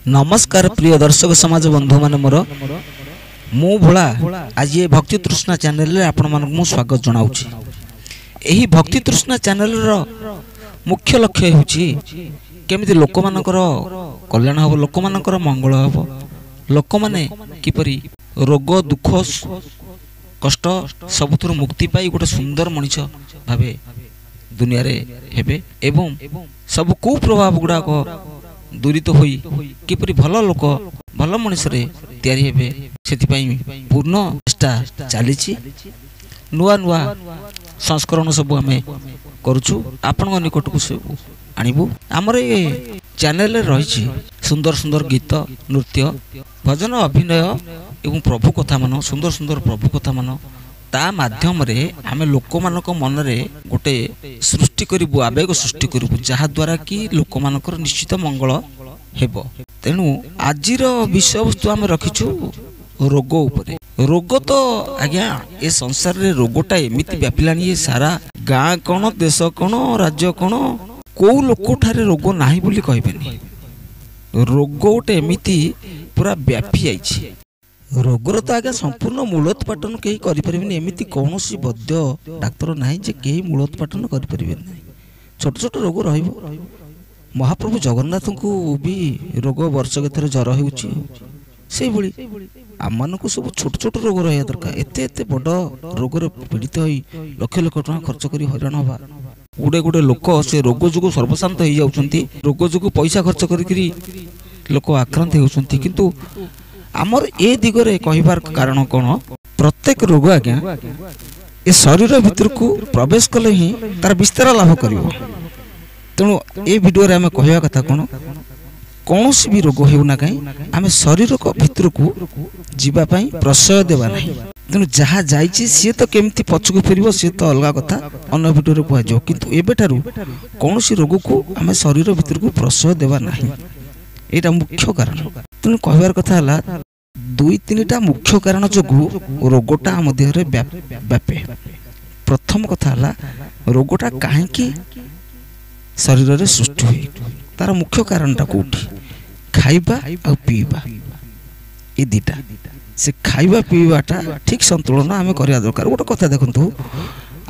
नमस्कार प्रिय दर्शक समाज बंधु मान मोर मु भोला आज ये भक्ति तृष्णा चैनल रे आपण मानक मु स्वागत जनाउछि। एही भक्ति तृष्णा चैनल रो मुख्य लक्ष्य होछि केमिति लोक मानकर कल्याण हबो, लोक मानकर मंगल हबो, लोक माने किपरि रोग दुख कष्ट सबुथुर मुक्ति पाई गोटे सुंदर मनिष भाबे दुनिया रे हेबे एवं सब कुप्रभाव गुडा को दूरित होई किपरि भल लोक भल मनिष रे तयारी हेबे सेति पूर्ण चेष्टा चलीछि। नुआ नुआ संस्करण सब आमे करूछु आपण निकट को सब आनिबु। हमर ए चैनल रे रहिछि सुंदर सुंदर गीत नृत्य भजन अभिनय एवं प्रभु कथा मान सुंदर सुंदर प्रभु कथा मान ता माध्यम रे आमे लोक मानक मन रे गोटे सृष्टि करिबु, आवेग सृष्टि करिबु जहा द्वारा कि लोक मानकर निश्चित मंगल हेबो। तेनु आजिर विषय वस्तु आमे रखिछु रोग उपरे। रोग तो आज्ञा ए संसार रे रोगटा एमिति व्यापिलानी, ये सारा गाँ कोन देश कोन राज्य कोन को लोक ठारे रोग नाही बोली कहबेनी। रोग गोटे एमिति पूरा व्यापी जाइछि। रोगर तो आगे संपूर्ण मूलोत्पाटन कहीं करें, एमती कौन बद्य डाक्तर ना जे कहीं मूलोत्पाटन करें। छोट छोट रोग रही महाप्रभु जगन्नाथ को भी रोग वर्ष के जर होली आम मानक सब छोट छोट रोग रहा दरकार। एत एत बड़ रोग पीड़ित हो लक्ष लक्ष टका खर्च कर हैरान हवा गुड़े गुड़े लोक से रोग जो सर्वशांत हो जाती, रोग जो पैसा खर्च करी लोक आक्रांत होती। किंतु आमर ए दिगरे कहिबार कारण कोन, प्रत्येक रोग आज्ञा ए शरीर भीतर को प्रवेश कले ही तार विस्तार लाभ करिवो। तेणु ए वीडियो रे हमें कहया कथा कोन, कौनसी भी रोग हेउ ना कहीं आमे शरीर को भीतर को जीवा पई प्रश्रय देबा नहीं। तेणु जहा जाइछि सी तो केमती पछकु फेरिबो सी तो अलगा कथा, अन्य वीडियो रे कहै जो। किंतु एबेठारु कौनसी रोग को आमे शरीर भीतर को प्रश्रय देबा नहीं, एटा मुख्य कारण। तेणु कहबार कथा हला दुई तीनटा मुख्य कारण जो रोगटा आम देह व्यापे। प्रथम कथा हला रोगटा काहेकि शरीर रे सृष्टि हुए, तार मुख्य कारणटा कोठी खाइबा आ पीबा। ए दिटा से खाइबा पीबाटा ठीक संतुलन आमे करिया दरकार। गोटे कथा देखंतु,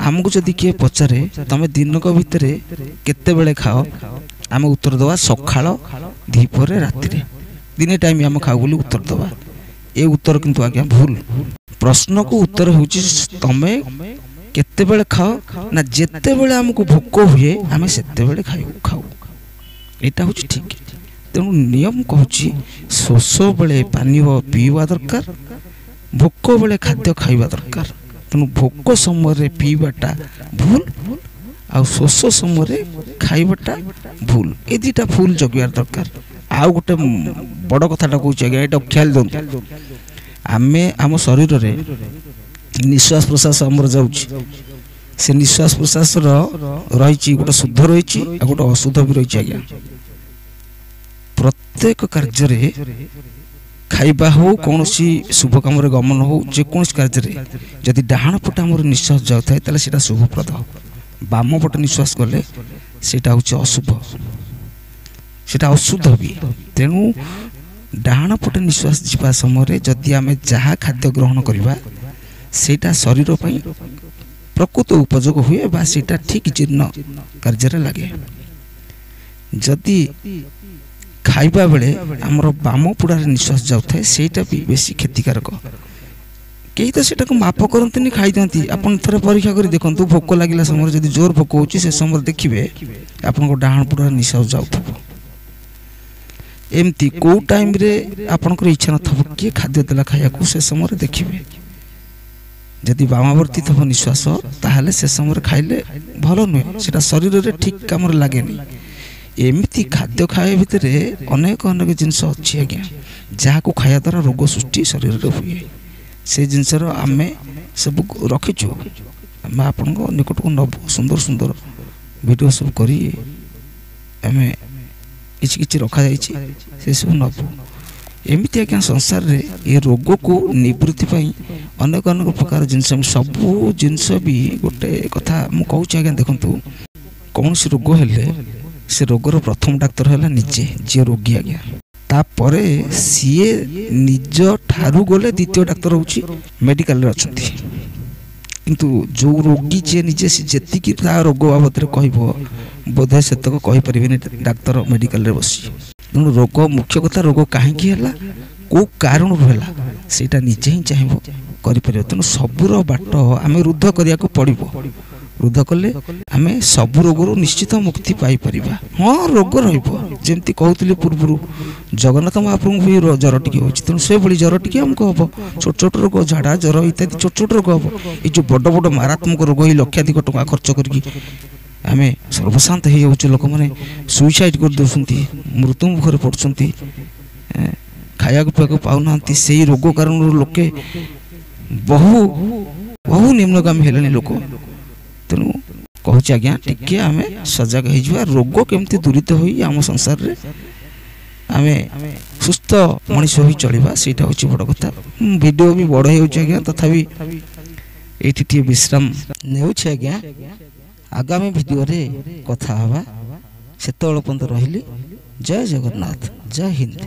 आमको जदि किए पचारे तमे दिनक भितरे केते बेले खाओ, आमे उत्तर दवा सखाळ दीपरे रात्रि दिने टाइम आम खाऊ बोली उत्तर दवा। ए उत्तर किंतु आज्ञा भूल। प्रश्न को उत्तर होची तमे केते बेले खाओ ना जेते बेले हमको भोक हुए आमे सेते बेले खाऊ, एटा होची ठीक। तेणु नियम कहूची शोष बेले पानी पीवा दरकार, भोक बेले खाद्य खाइबा दरकार। तेणु भोक समय पीवाटा भूल आ शोष समय खाइबाटा भूल, ए दिटा भूल जगियार दरकार। आउ गोटे बड़ कथाटा कहूँ आज्ञा, ये ख्याल दिखाँ। आमे आम शरीर रे निश्वास प्रश्वास आमर जाउछि, से निश्वास प्रश्वास रही गोटे शुद्ध रही गोटे अशुद्ध भी रही। आज्ञा प्रत्येक कार्य रे खाइबा हो कौन शुभ कम गमन हो जेकोसी कार्य जदि डाहाण पटे आमर निश्वास जाए ताले सेटा शुभप्रद, बाम पटे निश्वास गले सेटा होछि अशुभ, सेटा अशुद्ध भी। तेणु डाहाण पटे निश्वास जीवा समय जदि आमे जहा खाद्य ग्रहण करिबा सेटा शरीर पई प्रकृत उपयोग हुए बा सेटा ठीक जीर्ण कार्य रे लागे। जदि खाइबा बेले हमर बाम पुडारे निश्वास जाउथाय सेटा भी बेसी क्षतिकारक। कई तो सेटा को माप करंतनी खाई दियंती। आपण थरे परीक्षा करी देखंतु, भोक लागिला समय जदि जोर भोक होची से समय देखिबे आपण को डाहाण पुडारे निश्वास जाउथबो। एमती को टाइम रे आपण को इच्छा न थबो कि खाद्य देला खाया को से समय देखिबे जदि बामावर्ती थबो निश्वास ताहाले से समय खाइले भलो नुहे, सेटा शरीर रे ठीक काम लागेनी। एमती खाद्य खाए भितरे अनेक अनेक जिनस अच्छी आज्ञा जहाँ को खाया द्वारा रोग सृष्टि शरीर रे हुए। से जिनसर आमे सब रखिछु, आमे आपन को निकट को नब सुंदर सुंदर वीडियो सब करी आमे किछि किछि रखा जाइछि, से सब नब। एमती आज्ञा संसार रे ये रोग को निवृत्ति पाई अनेक अनेक प्रकार जिनस सब जिनस भी गोटे कथा मु कहूँ आज्ञा देखंतु, कौन रोग हेले से रोगर प्रथम डाक्तर है निजे जी रोगी आज्ञा। ता तापरे सीए निज ठारू गले द्वितीय डाक्तर होची मेडिकल रे अछंती किंतु जो रोगी जे निजे जेति की ता रोग बाबत रे कहबो बोधे सेतक कहि परिबेनी डाक्तर मेडिकल रे बसी तेणु रोग मुख्य कथा रोग काहे की हला को कारण रहला सेटा निजे ही चाहेबो करि परिबो तेणु सबुर बाट आमे रुद्ध करिया को पड़िबो रुद्ध कले आमे सब रोग निश्चित मुक्ति पाई परिबा हाँ रोग रहिबो जेमती कहउतले पूर्वरु जगन्नाथ महाप्रभु भी जर टिके होछि तेणु से भली जर टिके हमको हबो छोट छोट रोग झाड़ा जर इत्यादि छोट छोट रोग हबो ए जो बड़ बड़ मारात्मक रोग ही लक्षाधिक टका खर्च करके आमे सर्वशांत हो जाउछ लोक माने सुइसाइड कर दोसंती मृत्यु मुखरे पड़छंती खाया को पाउ नांती सेही रोग कारण लोके बहु बहु निम्नगामी हेलेनी लोक तेणु कहूँ आज्ञा टिके आमे सजग हो रोग केमती दूरित हो आम संसार रे आमे सुस्थ मनीष हो चलवा सेटा होची बड़ कथा वीडियो भी बड़ हो आज्ञा तथापि एठी विश्राम नेउछि आज्ञा आगामी वीडियो रे कथा हवा सेतोल पर्यंत रहिली जय जगन्नाथ जय हिंद।